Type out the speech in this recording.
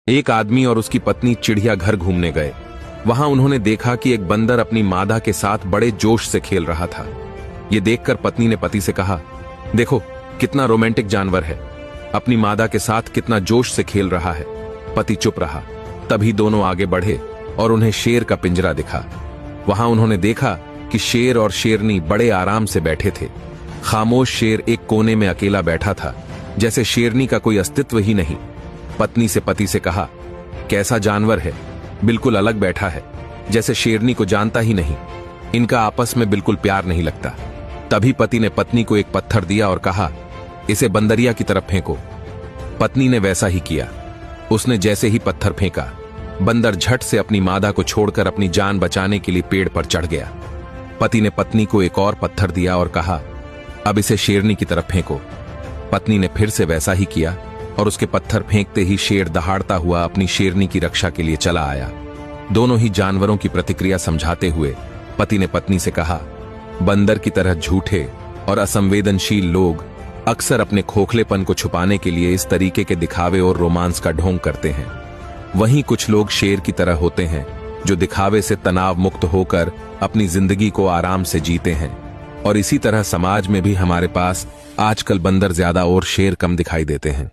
एक आदमी और उसकी पत्नी चिड़ियाघर घूमने गए। वहां उन्होंने देखा कि एक बंदर अपनी मादा के साथ बड़े जोश से खेल रहा था। ये देखकर पत्नी ने पति से कहा, देखो कितना रोमांटिक जानवर है, अपनी मादा के साथ कितना जोश से खेल रहा है। पति चुप रहा। तभी दोनों आगे बढ़े और उन्हें शेर का पिंजरा दिखा। वहां उन्होंने देखा कि शेर और शेरनी बड़े आराम से बैठे थे। खामोश शेर एक कोने में अकेला बैठा था, जैसे शेरनी का कोई अस्तित्व ही नहीं। पत्नी से पति से कहा, कैसा जानवर है, बिल्कुल अलग बैठा है, जैसे शेरनी को जानता ही नहीं। इनका आपस में बिल्कुल प्यार नहीं लगता। तभी पति ने पत्नी को एक पत्थर दिया और कहा, इसे बंदरिया की तरफ फेंको। पत्नी ने वैसा ही किया। उसने जैसे ही पत्थर फेंका, बंदर झट से अपनी मादा को छोड़कर अपनी जान बचाने के लिए पेड़ पर चढ़ गया। पति ने पत्नी को एक और पत्थर दिया और कहा, अब इसे शेरनी की तरफ फेंको। पत्नी ने फिर से वैसा ही किया और उसके पत्थर फेंकते ही शेर दहाड़ता हुआ अपनी शेरनी की रक्षा के लिए चला आया। दोनों ही जानवरों की प्रतिक्रिया समझाते हुए पति ने पत्नी से कहा, बंदर की तरह झूठे और असंवेदनशील लोग अक्सर अपने खोखलेपन को छुपाने के लिए इस तरीके के दिखावे और रोमांस का ढोंग करते हैं। वहीं कुछ लोग शेर की तरह होते हैं, जो दिखावे से तनाव मुक्त होकर अपनी जिंदगी को आराम से जीते हैं। और इसी तरह समाज में भी हमारे पास आजकल बंदर ज्यादा और शेर कम दिखाई देते हैं।